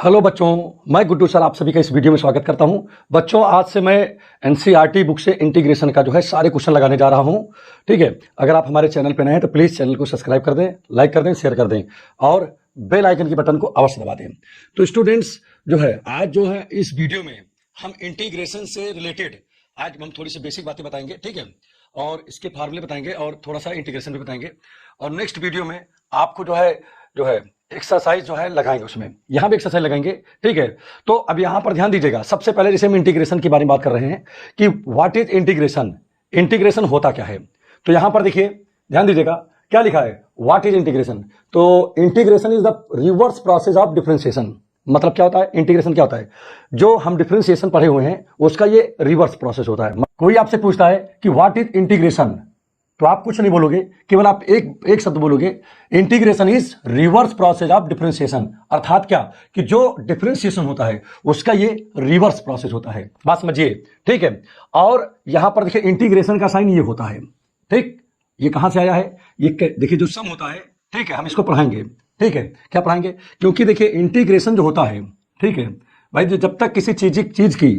Hello बच्चों, मैं Guddu sir आप सभी का इस वीडियो में स्वागत करता हूं। बच्चों, आज से मैं एनसीईआरटी बुक से इंटीग्रेशन का जो है सारे क्वेश्चन लगाने जा रहा हूं। ठीक है, अगर आप हमारे चैनल पर नए हैं तो प्लीज़ चैनल को सब्सक्राइब कर दें, लाइक कर दें, शेयर कर दें और बेल आइकन की बटन को अवश्य दबा दें। तो स्टूडेंट्स जो है आज जो है इस वीडियो में हम इंटीग्रेशन से रिलेटेड आज हम थोड़ी सी बेसिक बातें बताएंगे। ठीक है, और इसके फार्मूले बताएंगे और थोड़ा सा इंटीग्रेशन भी बताएंगे। और नेक्स्ट वीडियो में आपको जो है एक्सरसाइज जो है लगाएंगे, उसमें यहाँ भी एक्सरसाइज लगाएंगे। ठीक है, तो अब यहाँ पर ध्यान दीजिएगा। सबसे पहले जैसे हम इंटीग्रेशन के बारे में बात कर रहे हैं कि व्हाट इज इंटीग्रेशन, इंटीग्रेशन होता क्या है। तो यहाँ पर देखिए, ध्यान दीजिएगा क्या लिखा है, व्हाट इज इंटीग्रेशन। तो integration is the reverse process of differentiation. मतलब क्या होता है, इंटीग्रेशन क्या होता है, जो हम डिफरेंशिएशन पढ़े हुए हैं उसका ये रिवर्स प्रोसेस होता है। कोई आपसे पूछता है कि व्हाट इज इंटीग्रेशन, तो आप कुछ नहीं बोलोगे, केवल आप एक शब्द बोलोगे, integration is reverse process of differentiation. अर्थात क्या कि जो डिफरेंशिएशन होता है उसका ये रिवर्स प्रोसेस होता है। बात समझिए। ठीक है, और यहां पर देखिए इंटीग्रेशन का साइन ये होता है। ठीक, ये कहां से आया है, ये देखिए जो सम होता है। ठीक है, हम इसको पढ़ाएंगे। ठीक है, क्या पढ़ाएंगे, क्योंकि देखिए इंटीग्रेशन जो होता है, ठीक है भाई, जब तक किसी चीज की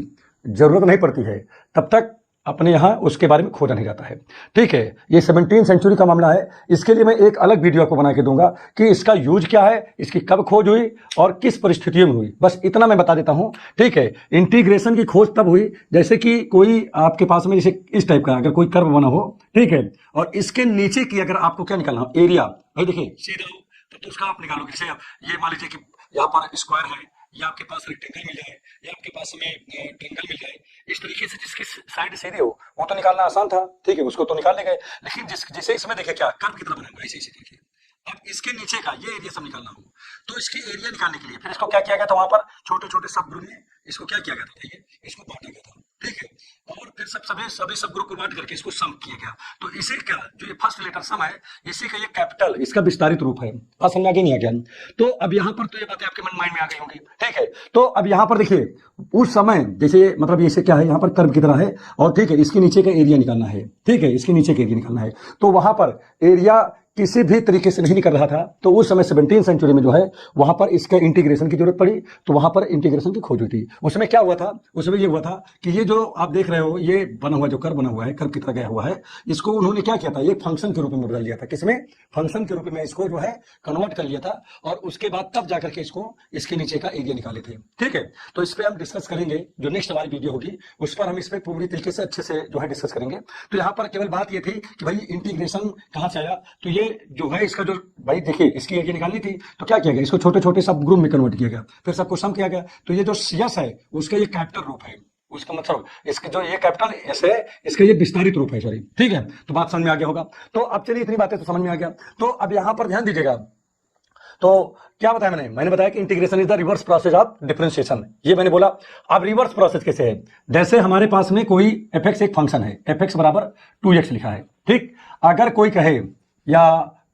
जरूरत नहीं पड़ती है तब तक अपने यहाँ उसके बारे में खोजा नहीं जाता है। ठीक है, ये 17वीं सेंचुरी का मामला है। इसके लिए मैं एक अलग वीडियो आपको बना के दूंगा कि इसका यूज क्या है, इसकी कब खोज हुई और किस परिस्थितियों में हुई, बस इतना मैं बता देता हूं। ठीक है, इंटीग्रेशन की खोज तब हुई जैसे कि कोई आपके पास में जैसे इस टाइप का अगर कोई कर्व बना हो, ठीक है, और इसके नीचे की अगर आपको क्या निकालना हो, एरिया, भाई देखिए सीधा हो तो उसका आप निकालोगे। जैसे ये मान लीजिए कि यहाँ पर स्क्वायर है, या आपके पास रेक्टेंगल मिल जाए, या आपके पास में ट्रायंगल मिल जाए, इस तरीके से जिसकी साइड सीधी हो वो तो निकालना आसान था। ठीक है, उसको तो निकाल ले गए, लेकिन जिसे इसमें देखिए क्या कर्व की तरह बनाएंगे, ऐसे ऐसे देखिए। अब इसके नीचे का ये एरिया सब निकालना हो तो इसके एरिया निकालने के लिए फिर इसको क्या किया गया था, वहां पर छोटे छोटे सब ग्रुप में इसको क्या किया गया था, देखिए इसको बांटा गया था। ठीक है, और फिर सभी सब ग्रुप को बांट करके इसको सम किया गया। तो इसे क्या, जो ये फर्स्ट लेटर सम है, इसी का ये कैपिटल, इसका विस्तारित रूप है। बात समझ आगे नहीं आ गया। तो अब यहाँ पर तो ये बातें आपके मन माइंड में आ गई होंगी। ठीक है, तो अब यहाँ पर देखिए उस समय जैसे मतलब इसे क्या है, यहाँ पर कर्व की तरह है और ठीक है, इसके नीचे का एरिया निकालना है। ठीक है, इसके नीचे का एरिया निकालना है, तो वहां पर एरिया किसी भी तरीके से नहीं निकल रहा था। तो उस समय 17वीं सेंचुरी में जो है वहां पर इसके इंटीग्रेशन की जरूरत पड़ी, तो वहां पर इंटीग्रेशन की खोज हुई थी। उस समय क्या हुआ था, उस समय ये हुआ था कि ये जो आप देख रहे हो, ये बना हुआ जो कर्व बना हुआ है, कर्व की तरह गया हुआ है, इसको उन्होंने क्या किया था, ये फंक्शन के रूप में बदल लिया था। किसमें, फंक्शन के रूप में इसको जो है कन्वर्ट कर लिया था, और उसके बाद तब जाकर के इसको इसके नीचे का एरिया निकाले थे। ठीक है, तो इस पर हम डिस्कस करेंगे, जो नेक्स्ट हमारी वीडियो होगी उस पर हम इस पर पूरी तरीके से अच्छे से जो है डिस्कस करेंगे। तो यहाँ पर केवल बात ये थी कि भाई इंटीग्रेशन कहाँ से आया, तो ये जो है इसका जो भाई देखिए इसकी एरिया निकालनी थी, तो क्या किया गया, इसको छोटे छोटे सब ग्रुप में कन्वर्ट किया गया, फिर सबको सम किया गया। तो ये जो यस है उसका ये कैपिटल रूप है, उसका मतलब इसके जो ये कैपिटल एस है इसका ये विस्तारित रूप है, सॉरी। ठीक है, तो बात समझ में आ गया होगा। तो अब चलिए इतनी बातें तो समझ में आ गया। तो अब यहां पर ध्यान दीजिएगा, तो क्या बताया मैंने बताया कि integration is the reverse process of differentiation, ये मैंने बोला। अब रिवर्स प्रोसेस कैसे है, जैसे हमारे पास में कोई एफ एक्स एक फंक्शन है, एफ एक्स बराबर 2x लिखा है। ठीक, अगर कोई कहे या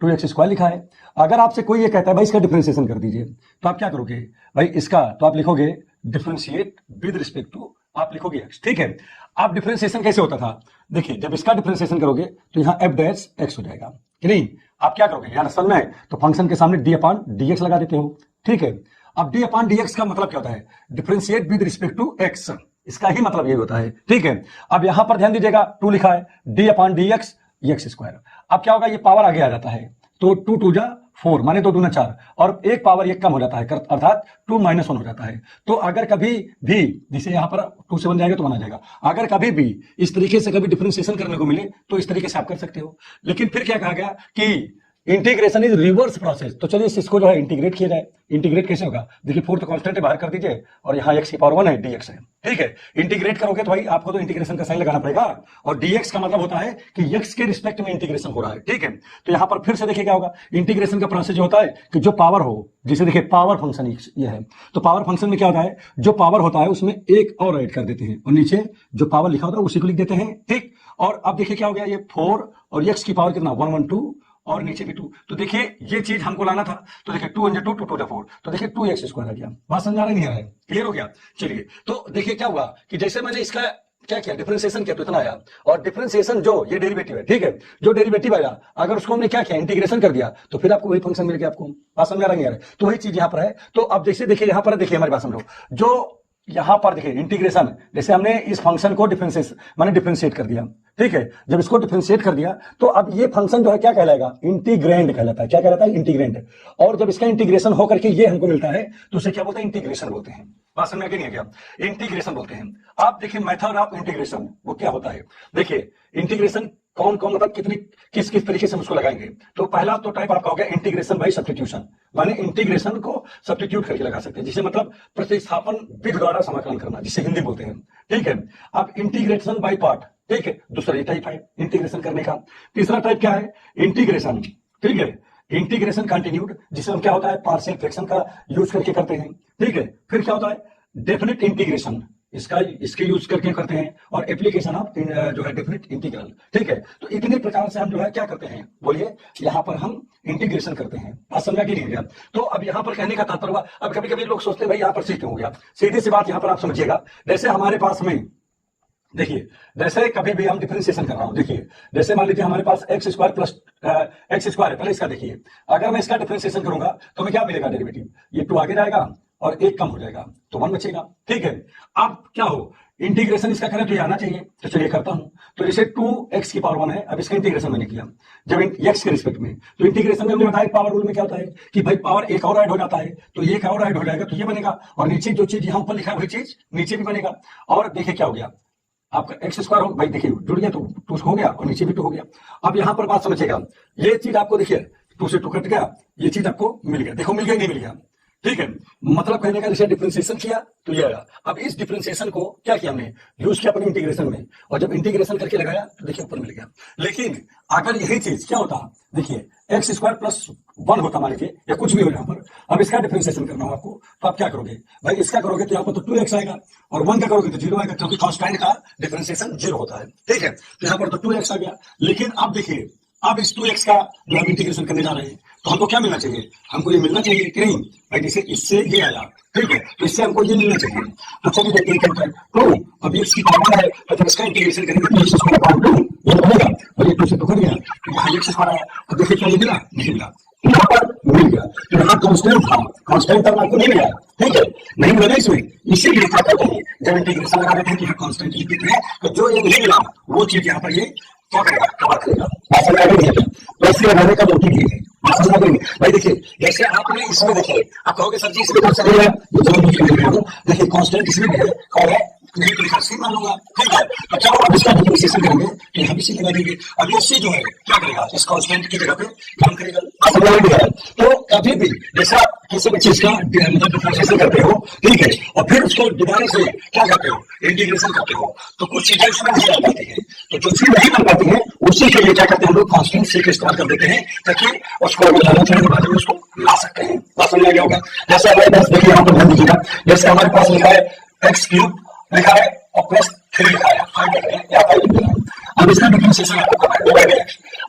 2x स्क्वायर लिखा है, अगर आपसे कोई ये कहता है भाई इसका डिफरेंशिएशन कर दीजिए, तो आप क्या करोगे भाई, इसका तो आप लिखोगे डिफरेंशिएट विद रिस्पेक्ट टू, आप लिखोगे x। ठीक है, आप डिफरेंशिएशन कैसे होता था, देखिए जब इसका डिफरेंशिएशन करोगे तो यहाँ f डैश x हो जाएगा कि नहीं। आप क्या करोगे, यार असल में तो फंक्शन के सामने d अपॉन dx लगा देते हो। ठीक है, अब d अपॉन dx का मतलब क्या होता है, differentiate with respect to x, इसका ही मतलब यही होता है। ठीक है, अब यहां पर ध्यान दीजिएगा 2 लिखा है, d upon dx x square. अब क्या होगा, ये पावर आगे आ जाता है, तो 2 2 जा 4 माने 2 दूना 4, और एक पावर एक कम हो जाता है, अर्थात 2 -1 हो जाता है। तो अगर कभी भी, जिसे यहाँ पर 2 से बन जाएगा तो बना जाएगा, अगर कभी भी इस तरीके से कभी डिफरेंशिएशन करने को मिले तो इस तरीके से आप कर सकते हो। लेकिन फिर क्या कहा गया कि इंटीग्रेशन इज रिवर्स प्रोसेस, तो चलिए इसको जो है इंटीग्रेट किया जाए। इंटीग्रेट कैसे होगा, देखिए 4 तो कांस्टेंट बाहर कर दीजिए और यहाँ x की पावर 1 है, dx है। ठीक है, इंटीग्रेट करोगे तो भाई आपको तो इंटीग्रेशन का साइन लगाना पड़ेगा, और dx का मतलब होता है कि x के रिस्पेक्ट में इंटीग्रेशन हो रहा है। ठीक है, तो यहाँ पर फिर से देखिए क्या होगा, इंटीग्रेशन का प्रोसेस जो होता है कि जो पावर हो, जिसे देखिए पावर फंक्शन ये है, तो पावर फंक्शन में क्या होता है, जो पावर होता है उसमें एक और ऐड कर देते हैं और नीचे जो पावर लिखा होता है उसी को लिख देते हैं। ठीक, और अब देखिए क्या हो गया, ये 4 और x की पावर कितना 1 1 2 और नीचे भी 2, तो देखिए ये चीज हमको लाना था, तो देखिए 2 × 2 2 2 4, तो देखिए 2x स्क्वायर आ गया। बात समझ आ रही नहीं आ रहा है, क्लियर हो गया। चलिए, तो देखिए क्या हुआ कि जैसे मैंने इसका क्या किया, डिफरेंशिएशन किया तो इतना आया, और डिफरेंशिएशन जो ये डेरिवेटिव है, ठीक है, जो डेरिवेटिव आया अगर उसको हमने क्या किया, इंटीग्रेशन कर दिया तो फिर आपको वही फंक्शन मिल गया। आपको बात समझ आ रही है? तो वही चीज यहाँ पर है। तो अब जैसे देखिए यहाँ पर देखिए हमारी बात समझो, जो यहां पर देखिए इंटीग्रेशन, जैसे हमने इस फंक्शन को डिफरेंशिएट कर दिया, ठीक है, जब इसको डिफरेंशिएट कर दिया तो अब ये फंक्शन जो है क्या कहलाएगा, इंटीग्रैंड कहलाता है। क्या कहलाता है, इंटीग्रैंड। और जब इसका इंटीग्रेशन होकर के ये हमको मिलता है तो उसे क्या बोलते हैं, इंटीग्रेशन बोलते हैं। बात समझ में नहीं है क्या, इंटीग्रेशन बोलते हैं। आप देखिए मेथड ऑफ इंटीग्रेशन वो क्या होता है, देखिए इंटीग्रेशन कौन कौन मतलब कितनी किस किस तरीके से हम उसको लगाएंगे। तो पहला तो टाइप आपका हो गया इंटीग्रेशन बाय सब्स्टिट्यूशन, माने इंटीग्रेशन को सब्स्टिट्यूट करके लगा सकते हैं, जिसे मतलब प्रतिस्थापन विधि द्वारा समाकलन करना, जिसे हिंदी बोलते हैं, ठीक है। अब इंटीग्रेशन बाय पार्ट, ठीक है, दूसरा टाइप है इंटीग्रेशन करने का। तीसरा टाइप क्या है, इंटीग्रेशन, ठीक है, इंटीग्रेशन कंटिन्यूड, जिसे हम क्या होता है पार्शियल फ्रैक्शन का यूज करके करते हैं, ठीक है। फिर क्या होता है डेफिनेट इंटीग्रेशन, इसके यूज करके करते हैं, और एप्लीकेशन ऑफ जो है डेफिनेट इंटीग्रल, ठीक है। तो इतने प्रकार से हम जो है क्या करते हैं, बोलिए यहां पर हम इंटीग्रेशन करते हैं। बात समझा कि नहीं? तो अब यहां पर कहने का तात्पर्य हुआ, अब कभी कभी लोग सोचते हैं भाई यहां पर सीख हो गया, सीधी सी बात यहां पर आप समझिएगा। जैसे हमारे पास में देखिए, जैसे कभी भी हम डिफरेंशिएशन कर रहा हूं, देखिए जैसे मान लीजिए हमारे पास x square plus x square है, पहले इसका देखिए, अगर मैं इसका डिफरेंशिएशन करूंगा तो मैं क्या मिलेगा डेरिवेटिव, ये 2 आगे जाएगा और 1 कम हो जाएगा तो 1 बचेगा, ठीक है। अब क्या हो, इंटीग्रेशन इसका करें तो ये आना चाहिए, तो चलिए करता हूं। तो जैसे 2x की पावर 1 है, अब इसका इंटीग्रेशन मैंने किया जब x के रिस्पेक्ट में, तो इंटीग्रेशन में हमने बताया पावर रूल में क्या होता है कि भाई पावर एक और ऐड हो जाता है, तो ये एक और ऐड हो जाएगा तो ये बनेगा, और नीचे जो चीज यहां ऊपर लिखा है वही चीज नीचे भी बनेगा। और देखिए क्या हो गया, आपका एक्स स्क्वायर हो, भाई देखिए जुड़ गया तो 2 हो गया और नीचे भी 2 हो गया। अब यहां पर बात समझिएगा, ये चीज आपको देखिए 2 से 2 कट गया, ये चीज आपको मिल गया, देखो मिल गया नहीं मिल गया, ठीक है। मतलब कहने का जैसे डिफरेंशिएशन किया तो ये आया। अब इस डिफरेंशिएशन को क्या किया हमने, यूज किया अपने इंटीग्रेशन में, और जब इंटीग्रेशन करके लगाया तो देखिए ऊपर मिल गया। लेकिन अगर यही चीज क्या होता, देखिए एक्स स्क्वायर प्लस 1 होता मान लीजिए, या कुछ भी हो यहाँ पर, अब इसका डिफरेंशिएशन करना हो आपको, तो आप क्या करोगे भाई, इसका करोगे तो यहाँ पर तो 2x आएगा, और 1 का करोगे तो 0 आएगा, क्योंकि कांस्टेंट का डिफरेंशिएशन 0 होता है, ठीक है। तो यहाँ पर तो 2x आ गया। लेकिन अब देखिए, अब इस 2x का जो हम इंटीग्रेशन करने जा रहे हैं तो हमको क्या मिलना चाहिए, हमको ये मिलना चाहिए कि नहीं भाई, जैसे इससे ये आया, ठीक है, तो इससे हमको ये मिलना चाहिए। तो चलिए देखते हैं क्या होता है। तो अब x की पावर है तो जब इसका इंटीग्रेशन करेंगे तो x स्क्वायर पावर 2 ये बनेगा, और ये 2 से 2 कट गया तो यहाँ x स्क्वायर आया। अब देखिए क्या मिला, नहीं मिला, यहाँ पर मिल गया, तो यहाँ कांस्टेंट था, कांस्टेंट टर्म आपको नहीं मिला, ठीक है, नहीं मिला इसमें। इसीलिए क्या करते हैं, जब इंटीग्रेशन लगा देते हैं कि कांस्टेंट लिख देते हैं, तो जो ये नहीं मिला वो चीज यहाँ पर ये क्या करेगा, कवर करेगा। ऐसा नहीं है, तो इसलिए रहने का जो ठीक है भाई। देखिए जैसे आपने इसमें देखिए, आप कहोगे सर जी इसमें कौन सा है, देखिए कांस्टेंट इसमें भी है, और है नहीं तो लिखा सी मान लूंगा, ठीक है। तो चलो अब इसका डिफरेंशिएशन करेंगे तो यहाँ भी सी लगा देंगे। अब ये सी जो है क्या करेगा, इस कांस्टेंट की जगह पे काम करेगा। तो कभी भी जैसा किसी भी चीज का मतलब डिफरेंशिएशन करते हो, ठीक है, और फिर उसको दोबारा से क्या करते हो, इंटीग्रेशन करते हो, तो कुछ चीजें उसमें नहीं आ पाती है, तो जो चीज नहीं बन पाती है उसी के लिए क्या करते हैं हम लोग, कांस्टेंट सी का इस्तेमाल कर देते हैं, ताकि उसको बाद में उसको ला सकते हैं। बात समझ आ गया होगा। जैसे हमारे पास देखिए यहाँ पर ध्यान दीजिएगा, जैसे हमारे पास लिखा है एक्स क्यूब लिखा है और प्लस 3 लिखा है, 5 लिखा है या 5 लिखा है। अब इसका डिफरेंशिएशन आपको करना है,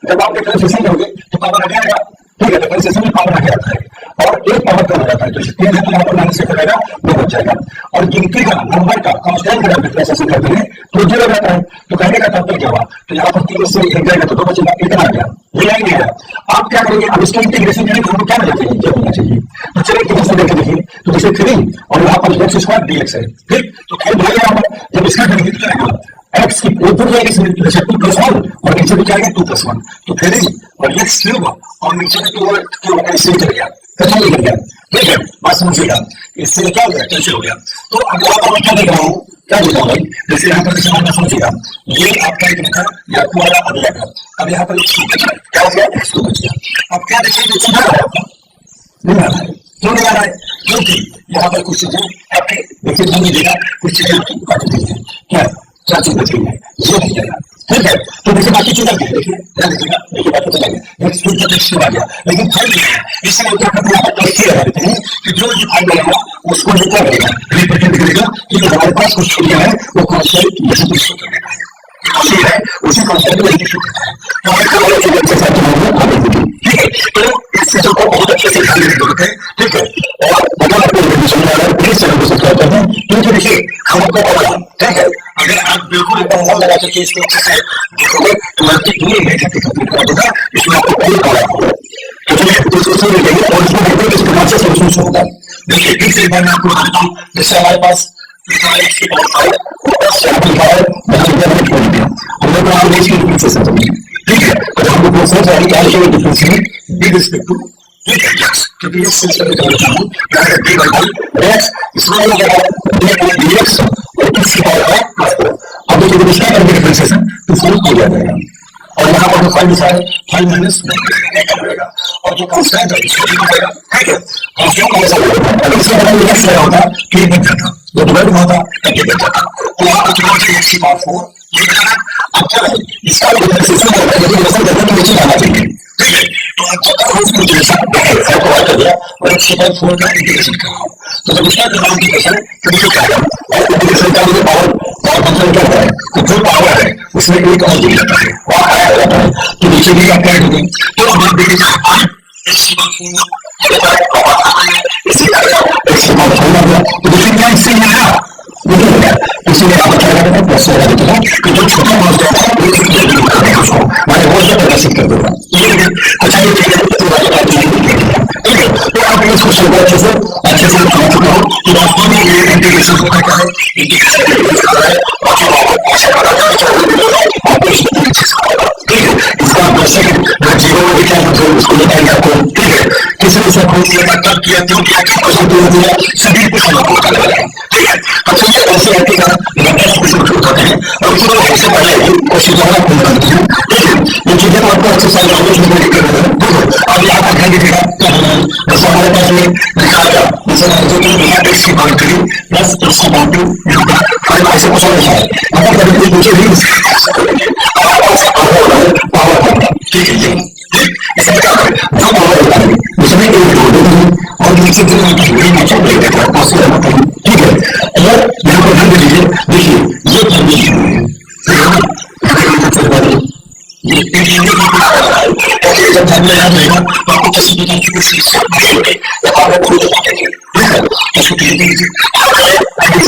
जब आप डिफरेंशिएशन करोगे तो पावर आ जाएगा, ठीक है, डिफरेंशिएशन में पावर आ जाता है और एक पावर कम हो जाता है, तो 3 है तो यहाँ पर माइनस से करेगा 2 बच जाएगा। और गिनती का नंबर का कांस्टेंट का डिफरेंशिएशन करते हैं तो 0 रहता है, तो कहने का तात्पर्य क्या हुआ, तो यहाँ पर 3 से 1 जाएगा तो 2 बचेगा, इतना आ गया, ये लाइन नहीं आया। आप क्या करेंगे, अब इसका इंटीग्रेशन करेंगे तो हमको क्या मिलना चाहिए, ये होना चाहिए। तो चलिए इंटीग्रेशन करके देखिए, तो जैसे 3 और यहाँ पर x स्क्वायर dx है, ठीक, तो फिर भाई जब इसका करेंगे तो क्या आएगा, x की ऊपर जाएगा इसमें 2+1 और नीचे भी जाएगा 2+1, तो फिर और x क्यूब और नीचे भी 2 ऐसे चल गया, कैसे निकल गया, ठीक है। बात समझिएगा, इससे क्या हो गया, कैंसिल हो गया। तो अब यहाँ पर मैं क्या देख रहा हूँ, क्या देख रहा हूँ भाई, जैसे यहाँ पर जैसे मैं समझिएगा, ये आपका एक था या वाला अगला था, अब यहाँ पर x2 बच गया, क्या हो गया, x2 बच गया। अब क्या देखिए, जो सीधा आ रहा है नहीं आ रहा है, क्यों नहीं आ रहा है, क्योंकि यहाँ पर कुछ चीजें आपके देखिए ध्यान दीजिएगा, कुछ चीजें आपकी बच गई है, क्या चीज बच गई है, ये नहीं जाएगा, ठीक है। तो देखिए बाकी चीजें देखिए ध्यान दीजिएगा, देखिए बाकी चीजें x क्यूब तक x आ गया, लेकिन फाइव नहीं है, इसलिए क्या करते हैं, ऐसे लगा देते हैं कि जो ये फाइव रहेगा उसको क्या करेगा, रिप्रेजेंट करेगा कि हमारे पास कुछ छुट्टियां है वो कांस्टेंट जैसे कुछ छुट्टियां है, उसी है उसी कांस्टेंट में छुट्टियां है, तो हमें क्या वाला चीजें जैसे ठीक है। तो इस चीजों को बहुत अच्छे से ध्यान देने की जरूरत है, ठीक है। और अगर आपको समझ आ रहा है प्लीज चैनल को सब्सक्राइब कर दें, क्योंकि देखिए हम आपको ठीक है अगर आप बिल्कुल एकदम मन लगा करके इसको अच्छे से देखोगे तो आपकी पूरी मेहनत कंप्लीट कर देगा, इसमें आपको कोई प्रॉब्लम होगा। तो चलिए तो सोचने लगेंगे और इसको देखते हैं इसके बाद से सोल्यूशन होगा। देखिए फिर से एक बार मैं आपको बताता हूँ, जैसे हमारे पास हम लोग आप देश की डिफरेंशिएशन समझेंगे, ठीक है। तो हमको क्वेश्चन चाहिए क्या है डिफरेंशिएशन विद रिस्पेक्ट टू, ठीक है, यस, क्योंकि ये सिंपल निकाल रहा हूं क्या है डी बाय x, इसमें क्या है dx और x की पावर है +4। अब देखिए जब इसका करके डिफरेंशिएशन तो सॉल्व हो जाएगा और यहाँ पर जो 5 है 5 माइनस रहेगा और जो कांस्टेंट है इसको लिखा जाएगा, ठीक है। और क्यों कौन सा अगर इसका बदल x लगा होता तो ये बन जाता, जो डिवाइड होता तब ये बन जाता, तो यहाँ पर कितना चाहिए x की पावर 4 ये बना। अब क्या है इसका डिफरेंशिएशन करना है, लेकिन वैसा करने के नीचे आना चाहिए, ठीक है। तो आप चक्कर हो इसको जैसा को बात कर दिया और x की पावर 4 का इंटीग्रेशन कर रहा हूं, तो जब इसका करना इंटीग्रेशन तो देखिए क्या है और इंटीग्रेशन का मुझे पावर फंक्शन क्या होता है, तो जो पावर है उसमें एक और जुड़ जाता है और आया जाता है, तो नीचे भी आप ऐड हो गए। तो अब आप देखिए x की पावर 4 आ गया, तो देखिए क्या इससे आया नहीं होगा, इसलिए आप क्या करते हैं प्लस लगा देते हैं कि जो छोटा मास जाता है वो एक जल्दी कर देगा उसको, माने वो से प्रदर्शित कर देगा, ठीक है। अच्छा ये ठीक है, ठीक है। तो आप इस क्वेश्चन को अच्छे से समझ चुके हो कि वास्तव में ये इंटीग्रेशन होता क्या है, इंटीग्रेशन होता है और जो आपको ऐसा पता चलता है आपको इसको अच्छे से पता, ठीक है। इसका बेसिक जो जीरो में क्या मतलब उसको बताएंगे आपको, ठीक है। किसी ने सब किया तब किया क्यों किया किस क्वेश्चन दिया सभी क्वेश्चन आपको पता लगेगा, ठीक है। अब चलिए ऐसे रहते हैं नेक्स्ट क्वेश्चन शुरू करते हैं और इसको सबसे पहले क्वेश्चन जो है पूरा करते हैं, ठीक है। ये चीजें तो आपको अच्छे से नॉलेज में लेकर कर रहे हैं, देखो अब यहाँ पर ध्यान दीजिएगा क्या होना है, जैसे हमारे पास में लिखा गया जैसे जो कि यहाँ x की पावर 3 प्लस x की पावर 2 होगा, हमारे ऐसे क्वेश्चन लिखा है मतलब कभी कभी नीचे भी पावर, ठीक है। ये इसमें क्या करें जो पावर होता है उसमें एक जोड़ देते हैं और नीचे जो नीचे ब्रेक देते हैं उससे हम करें, ठीक है। अगर यहाँ पर ध्यान दीजिए, देखिए ये कंडीशन ये जब ध्यान में याद रहेगा तो आपको किसी प्रकार की कोई समस्या नहीं होगी, जब आप खुद देखेंगे, ठीक है। इसको क्लियर कीजिए तो क्या करें आगे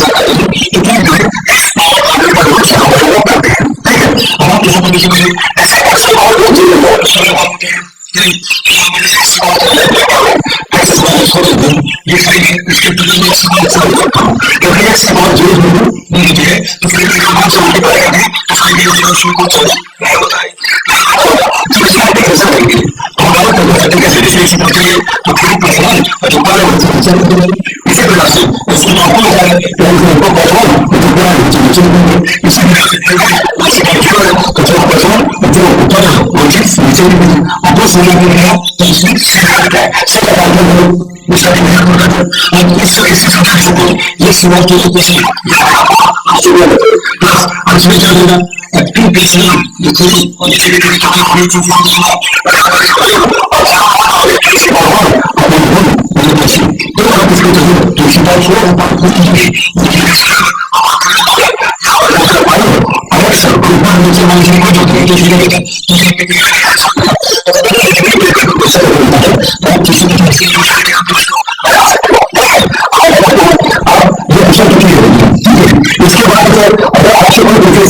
का जो सब है वो करते हैं, ठीक है। अब आप किसी कंडीशन में ऐसे ऐसे और जो चीजें हो होते हैं ये फाइल इसके बदले में क्योंकि एक्स की पावर 0 नहीं है तो फिर तो फाइल नहीं होता है, तो इसका कैसे करेंगे तो हमारा तो कैसे डिफरेंशिएट करेंगे तो फिर पहले और जो पहले इसी प्रकार से इसको आपको है तो हमको पहले जो बड़ा है इसी जो ऊपर है वो चीज नीचे ऊपर से गया तो इसमें सेकंड अब इस ये सिवाय के लिए प्लस इसमें क्या होगा एक्टिव बेसलाइन लिखिए और नीचे इसके बाद अगर आपसे कोई पूछे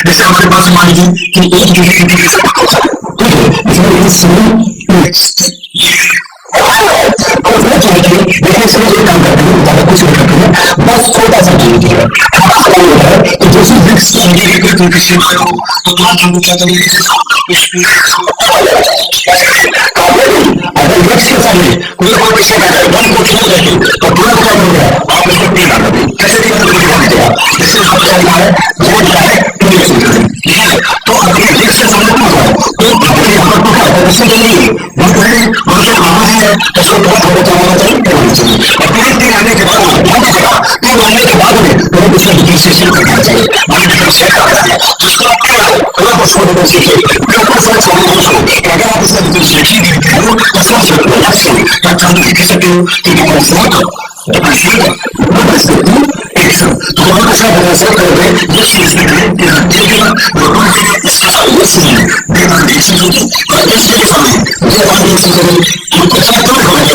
जैसे हमारे पास मान लीजिए कि एक इंटीग्रेशन ठीक है काम करते हैं ज्यादा कुछ नहीं करते हैं, बस छोटा सा चीज है तो जैसे विक्स को तो तुरंत क्या करेंगे अगर विक्स के सामने कोई विषय तो तुरंत क्या करेंगे आप इसको नहीं डाल देंगे कैसे इससे तो अगर विक्स के सामने तो आपके यहाँ पर क्या है इससे चाहिए इसको बहुत होना चाहिए और तीन आने के बाद तीन आने के बाद में तो उसका डिफरेंशिएशन करना चाहिए माने डिफरेंशिएट करना है तो उसको आप क्या अगर आप उसको डिफरेंशिएट अगर आप इसका डिफरेंशिएशन करते हो तो सबसे पहले से आप जानते कह सकते हो कि डिफरेंशिएट तो हम इसका डिफरेंशिएट करेंगे ये चीज निकले कि देखिएगा इसके साथ ये चीज है डिफरेंशिएशन होगी और इसके सामने ये वाली चीज है कि कुछ तो होने वाली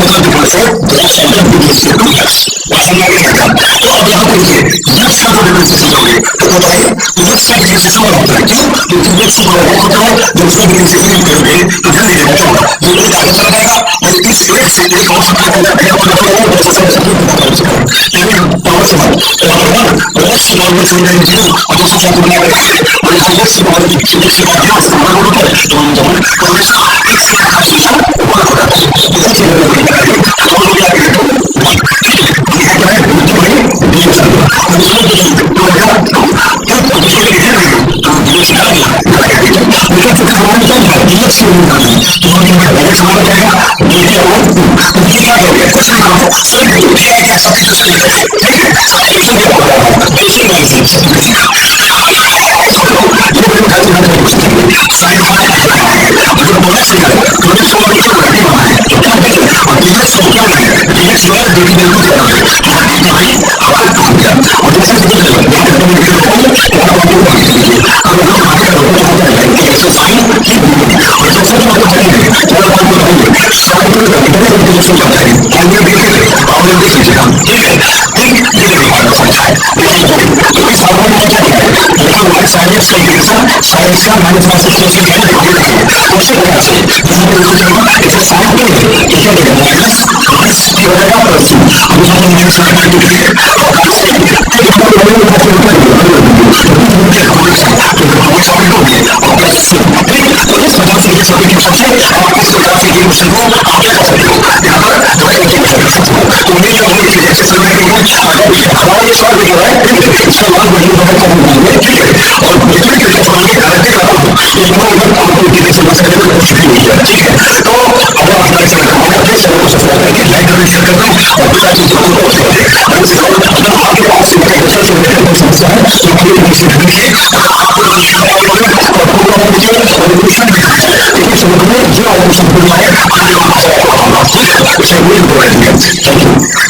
2024 से drugs enter begins to yes ऐसा लगे क्या तो अब यहाँ देखिए यस का जो डिफरेंशिएशन होंगे तो बताइए यस का डिफरेंशिएशन और होता है क्यों क्योंकि यस को बराबर होता है जब उसका डिफरेंशिएशन करोगे तो ध्यान दीजिएगा क्या होगा ये एक आगे चला जाएगा और इस एक से एक और सप्लाई कर जाएगा और मतलब है बस ऐसा सब कुछ पता चल जाएगा लेकिन पावर से बात ड्रग्स की पावर से जाएगी जीरो और दूसरा साथ में लगाएगा और इस यस की पावर की पावर है उसका बराबर होता है तो हम जब कांग्रेस का एक से एक शिक्षा ऊपर होता है तो ऐसे हम लोग क्या करेंगे हम लोग क्या करेंगे